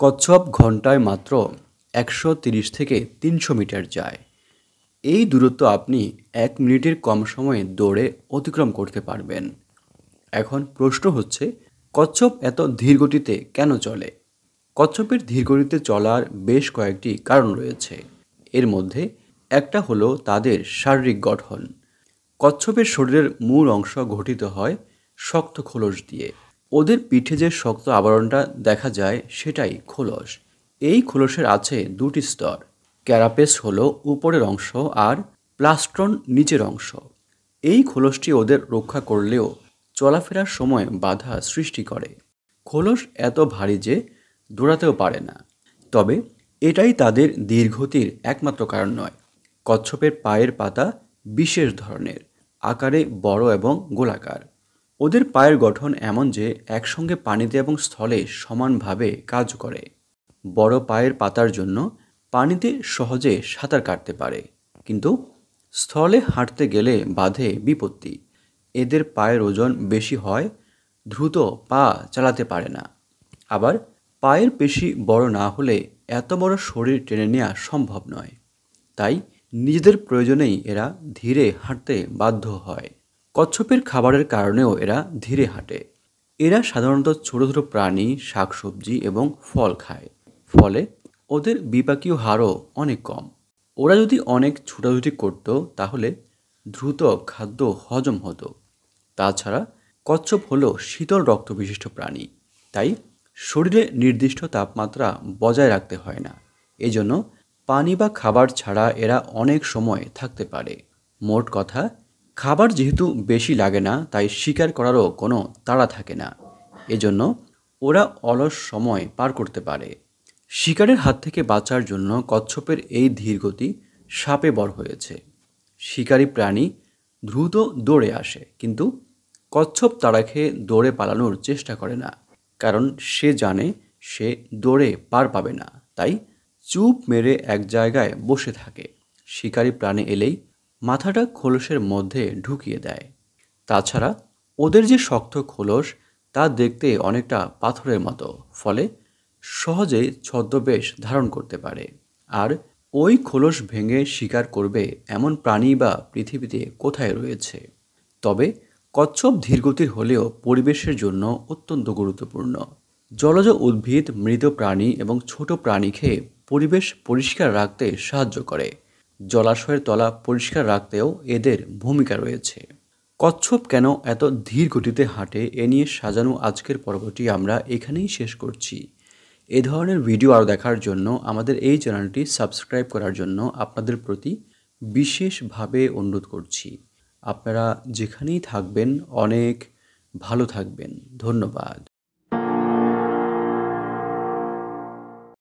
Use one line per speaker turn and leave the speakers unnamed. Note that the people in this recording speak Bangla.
কচ্ছপ ঘন্টায় মাত্র ১৩০ থেকে ৩০০ মিটার যায়। এই দূরত্ব আপনি ১ মিনিটের কম সময়ে দৌড়ে অতিক্রম করতে পারবেন। এখন প্রশ্ন হচ্ছে, কচ্ছপ এত ধীর গতিতে কেন চলে? কচ্ছপের ধীর গতিতে চলার বেশ কয়েকটি কারণ রয়েছে। এর মধ্যে একটা হলো তাদের শারীরিক গঠন। কচ্ছপের শরীরের মূল অংশ গঠিত হয় শক্ত খোলস দিয়ে। ওদের পিঠে যে শক্ত আবরণটা দেখা যায় সেটাই খোলস। এই খোলসের আছে দুটি স্তর। ক্যারাপেস হলো উপরের অংশ আর প্লাস্ট্রন নিচের অংশ। এই খোলসটি ওদের রক্ষা করলেও চলাফেরার সময় বাধা সৃষ্টি করে। খোলস এত ভারী যে দৌড়াতেও পারে না। তবে এটাই তাদের ধীরগতির একমাত্র কারণ নয়। কচ্ছপের পায়ের পাতা বিশেষ ধরনের, আকারে বড় এবং গোলাকার। ওদের পায়ের গঠন এমন যে একসঙ্গে পানিতে এবং স্থলে সমানভাবে কাজ করে। বড় পায়ের পাতার জন্য পানিতে সহজে সাঁতার কাটতে পারে, কিন্তু স্থলে হাঁটতে গেলে বাধে বিপত্তি। এদের পায়ের ওজন বেশি হয়, দ্রুত পা চালাতে পারে না। আবার পায়ের পেশি বড় না হলে এত বড় শরীর টেনে নেওয়া সম্ভব নয়। তাই নিজেদের প্রয়োজনেই এরা ধীরে হাঁটতে বাধ্য হয়। কচ্ছপের খাবারের কারণেও এরা ধীরে হাঁটে। এরা সাধারণত ছোট ছোট প্রাণী, শাকসবজি এবং ফল খায়। ফলে ওদের বিপাকীয় হারও অনেক কম। ওরা যদি অনেক ছোটাছুটি করত তাহলে দ্রুত খাদ্য হজম হতো। তাছাড়া কচ্ছপ হলো শীতল রক্ত বিশিষ্ট প্রাণী, তাই শরীরে নির্দিষ্ট তাপমাত্রা বজায় রাখতে হয় না। এজন্য পানি বা খাবার ছাড়া এরা অনেক সময় থাকতে পারে। মোট কথা, খাবার যেহেতু বেশি লাগে না, তাই শিকার করারও কোনো তাড়া থাকে না। এজন্য ওরা অলস সময় পার করতে পারে। শিকারের হাত থেকে বাঁচার জন্য কচ্ছপের এই ধীরগতি শাপে বর হয়েছে। শিকারী প্রাণী দ্রুত দৌড়ে আসে, কিন্তু কচ্ছপ তাড়া খেয়ে দৌড়ে পালানোর চেষ্টা করে না, কারণ সে জানে সে দৌড়ে পার পাবে না। তাই চুপ মেরে এক জায়গায় বসে থাকে। শিকারী প্রাণী এলেই মাথাটা খোলসের মধ্যে ঢুকিয়ে দেয়। তাছাড়া ওদের যে শক্ত খোলস তা দেখতে অনেকটা পাথরের মতো, ফলে সহজে ছদ্মবেশ ধারণ করতে পারে। আর ওই খোলস ভেঙে শিকার করবে এমন প্রাণী বা পৃথিবীতে কোথায় রয়েছে? তবে কচ্ছপ ধীরগতির হলেও পরিবেশের জন্য অত্যন্ত গুরুত্বপূর্ণ। জলজ উদ্ভিদ, মৃত প্রাণী এবং ছোট প্রাণী খেয়ে পরিবেশ পরিষ্কার রাখতে সাহায্য করে। জলাশয়ের তলা পরিষ্কার রাখতেও এদের ভূমিকা রয়েছে। কচ্ছপ কেন এত ধীর গতিতে হাঁটে এ নিয়ে সাজানো আজকের পর্বটি আমরা এখানেই শেষ করছি। এ ধরনের ভিডিও আরও দেখার জন্য আমাদের এই চ্যানেলটি সাবস্ক্রাইব করার জন্য আপনাদের প্রতি বিশেষভাবে অনুরোধ করছি। আপনারা যেখানেই থাকবেন অনেক ভালো থাকবেন। ধন্যবাদ।